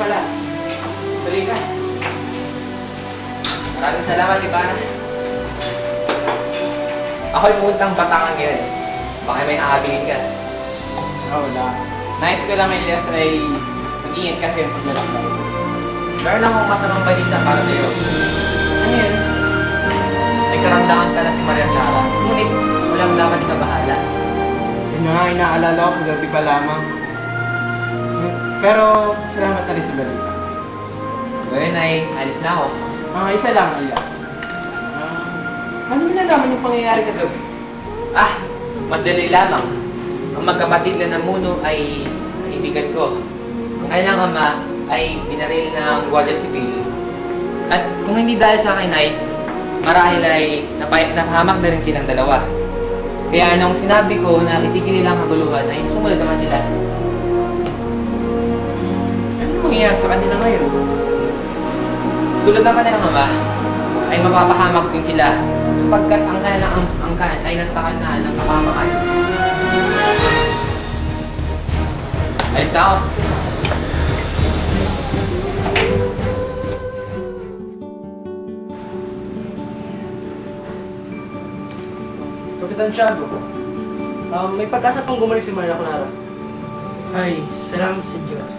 pala. Tuloy ka. Maraming salamat, Ibarra. Ako'y puntang Batangan ngayon. Baka may hahabilin ka. Wala. Nice ko lang, Elias, ay mag-iingat kasi yung paglalakbay. Meron akong masamang balita para sa'yo. Ano yun? May karamdaman pala si Maria Clara. Ngunit walang dapat ikabahala. Yun nga, inaalala ko kagabi pa lamang. Pero salamat na rin sa balita. Ngayon ay alis na ako. Isa lang, Elias. Ano nalaman yung pangyayari kagabi? Madali lamang. Ang magkapatid na namuno ay kaibigan ko. Ang kanilang ama ay binaril ng Guardia Civil. At kung hindi dahil sa akin ay marahil ay napahamak na rin silang dalawa. Kaya nung sinabi ko na itigil nilang kaguluhan ay sumunod naman sila. Ano mangyayari sa kanila ngayon? Tulad ng kanilang ama ay mapapahamak din sila sapagkat ang kanilang angkan ay nagtakan na ng kapamakan. Alis na ako. Kapitan Tiago, may pag-asa pang bumalik si Maria Clara. Ay, salamat sa Diyos.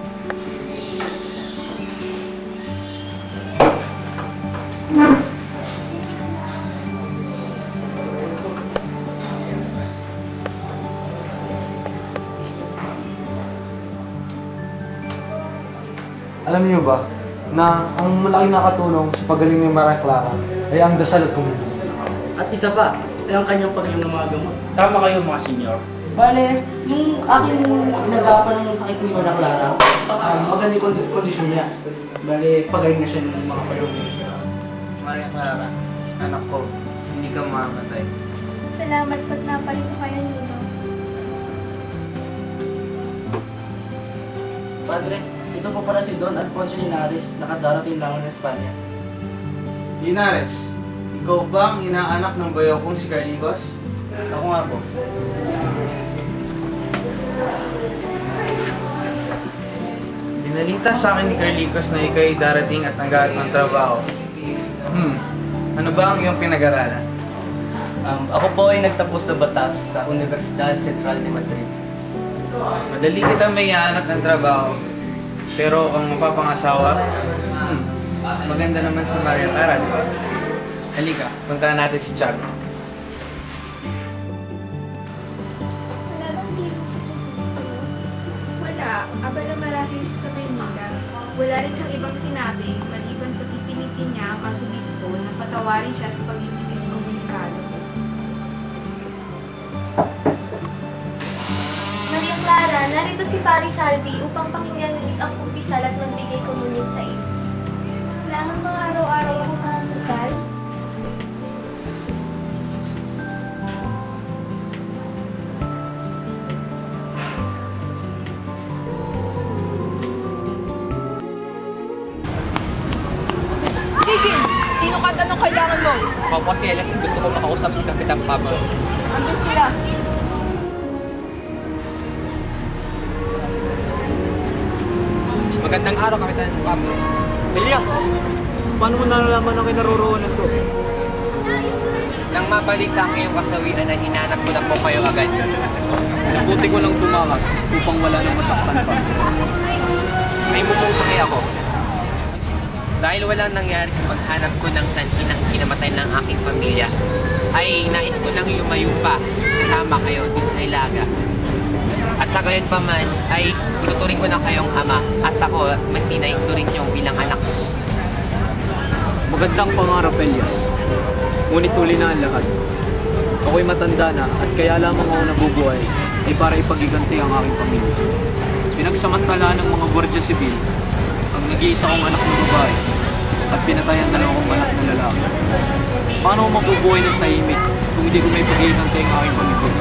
Alam niyo ba na ang malaking nakatulong sa pagaling ni Maria Clara ay ang dasal at pumili. At isa pa, ay ang kanyang pag-inom ng mga gamot. Tama kayo mga senyor. Bale, yung aking inagapan ng sakit ni Maria Clara, maganda yung kondisyon niya. Bale, pagaling na siya ng mga palong. Maria Clara, anak ko, hindi ka mamamatay. Salamat pag napalito kayo, Nuno. Padre, ito po para si Don Alfonso Linares, nakadarating lang ng Espanya. Linares, ikaw ba ang inaanak ng bayaw kong si Carlicos? Ako nga po. Binalita sa akin ni Carlicos na ikaw'y darating at naghahanap ng trabaho. Ano ba ang iyong pinag-aralan? Ako po ay nagtapos na batas sa Universidad Central de Madrid. Madali kitang may hahanap ng trabaho. Pero ang mapapangasawa, maganda naman si Maria Clara, di ba? Halika, puntahan natin si Tiago. Wala bang tibok si Crisosto? Wala. Abala marahil siya sa Maynila. Wala rin siyang ibang sinabi, maliban sa pipilitin niya ang arsobispo na patawarin siya sa paglilitis sa Dominikano. Maria Clara, narito si Pari Salvi upang pakinggan ulit ang kumpisal at magbigay komunyon sa iyo. Kailangan bang araw-araw akong kamusal? Sige! Sino ka? Anong kailangan mo? Ako po si Elias, gusto ko makausap si Kapitan Pablo. Andun sila. Magandang araw, Kapitan Pablo. Elias! Paano mo nalalaman ang kinaroroonan ko? Nang mabalita ang iyong kasawian ay hinanap ko na po kayo agad. Nabuti ko lang tumakas upang wala nang masaktan pa. May bumutay ako. Dahil walang nangyari sa paghanap ko ng sanhi ng kinamatay ng aking pamilya, ay nais ko lang lumayo pa kasama kayo dun sa Hilaga. At sa gayon pa man, ay tuturing ko na kayong ama at ako magtinay turing niyong bilang anak ko. Magandang pangarap, Elias. Ngunit huli na ang lahat. Ako'y matanda na at kaya lamang ako nabubuhay ay para ipagiganti ang aking pamilya. Pinagsamantala ng mga Guardia Civil ang nag-iisa kong anak na babae at pinatayan dalawang anak na lalaki. Paano ako mabubuhay ng tahimik kung hindi ko may pagiganti ang aking pamilya?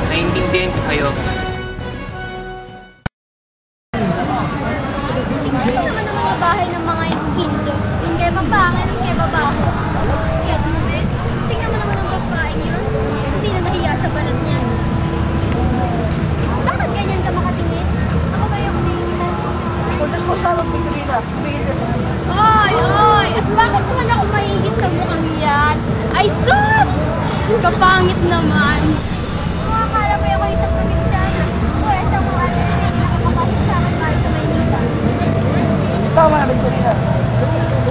Naiintindihan ko kayo. Tingnan naman ang mga bahay ng mga Hindu. Yung kaya mapangin, yung kaya babaho. Kaya naman, tingnan mo naman ang babae niya. Hindi na nahiya sa balat niya. Bakit ganyan ka makatingin? Ako ba yung kumikitan? Kapangit naman. Kung akala mo ako isang probinsyana, wala sa mga ano na hindi nakakapasok sa akin bahay sa Maynila. Tama na, Victorina.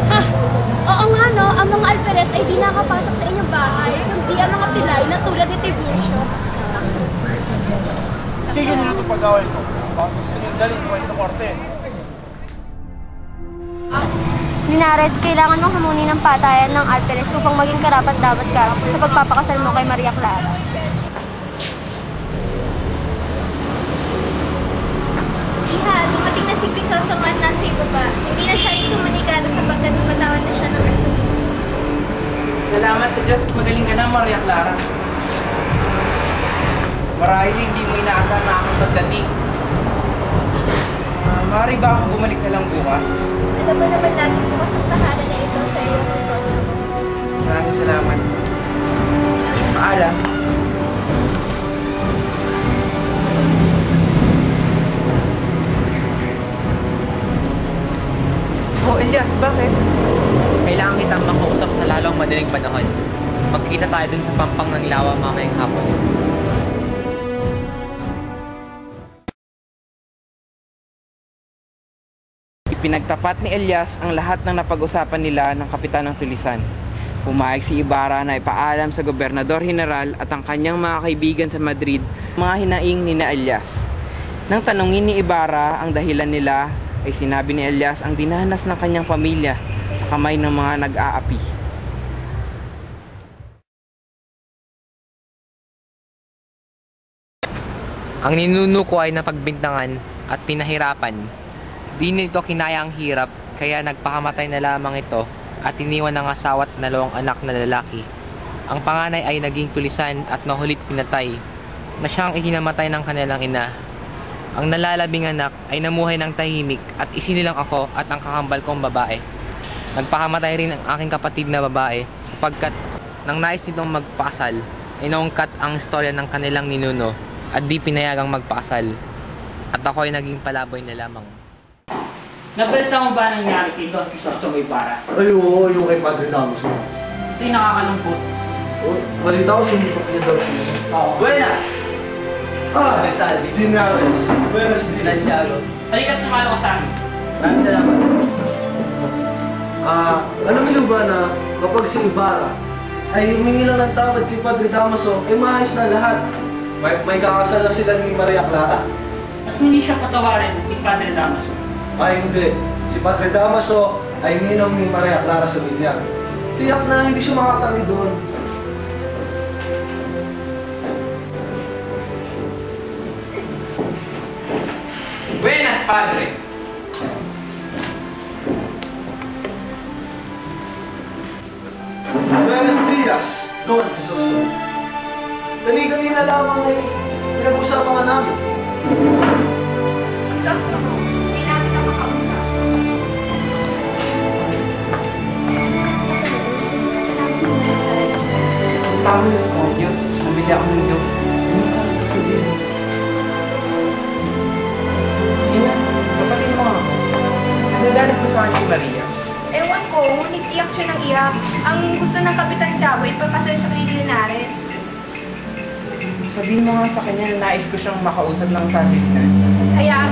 Ah, oo nga no, ang mga alferes ay di nakapasok sa inyong bahay, kundi ang mga pilay na tulad ni Tiburcio. Tigil nyo itong pag-away ko. Baka gusto nyo dalhin ko kayo sa korte. Linares, kailangan mong hamuni ng patayan ng alferes upang maging karapat-dapat ka sa pagpapakasal mo kay Maria Clara. Iha, dumating na si Crisostomo at nasa ibaba. Hindi na siya iskomunikado sapagkat napatawad na siya ng Arzobispo. Salamat sa Diyos. Magaling ka na, Maria Clara. Marahil hindi mo inaasahan na aking pagdating. Maaari ba akong bumalik na lang bukas? Alam mo naman lagi bukas ang tahanan na ito sa iyo, Crisostomo. Maraming salamat. Paalam. Oh, Elias, bakit? Kailangan kitang makausap sa lalong madaling panahon. Magkita tayo dun sa pampang ng Lawa mamayang hapon. Ipinagtapat ni Elias ang lahat ng napag-usapan nila ng kapitan ng tulisan. Pumayag si Ibarra na ipaalam sa gobernador general at ang kanyang mga kaibigan sa Madrid mga hinaing ni na Elias. Nang tanungin ni Ibarra ang dahilan nila, ay sinabi ni Elias ang dinanas ng kanyang pamilya sa kamay ng mga nag-aapi. Ang ninuno ko ay napagbintangan at pinahirapan. Di nito kinaya ang hirap, kaya nagpakamatay na lamang ito at iniwan ng asawa at 2 anak na lalaki. Ang panganay ay naging tulisan at nahulit pinatay, na siyang ihinamatay ng kanilang ina. Ang nalalabing anak ay namuhay ng tahimik at isinilang ako at ang kakambal kong babae. Nagpakamatay rin ang aking kapatid na babae sapagkat nang nais nitong magpakasal ay naungkat ang istorya ng kanilang ninuno at di pinayagang magpakasal. At ako ay naging palaboy na lamang. Nabalita mo ba nangyari kay Don Crisostomo Ibarra? Ay, oo, yung kay Padre Damos. Ito'y nakakalungkot. Balita ko, sumipot niya daw siya. Oo. Buenas! Linares. Buenas dias. Halika't sumalo ka sa amin. Maraming salamat. Alam niyo ba na kapag si Ibarra ay humingi lang ng tawad kay Padre Damaso, ay maayos na lahat. May kakasal na sila ni Maria Clara. At hindi siya patawarin ni Padre Damaso. Ay hindi. Si Padre Damaso ay ninong ni Maria Clara sa binyag. Tiyak na hindi siya makatangi doon. Buenas, Padre! Buenos dias, Don Crisostomo. Kanina lamang ay pinag-usapan ka namin. Crisostomo, kailangan kita makausap. Panginoon sa Diyos, nabili ako ng Diyos. Ano sa akin sabihin? Sina, kapatid mo ako. Nagagalit ko sa akin si Maria. Ewan ko, ngunit iyak siya ng iyak. Ang gusto ng Kapitan Chavo ay papasal siya kay Linares. Sabihin mo nga sa kanya na nais ko siyang makausap ng sandali na. Hayaan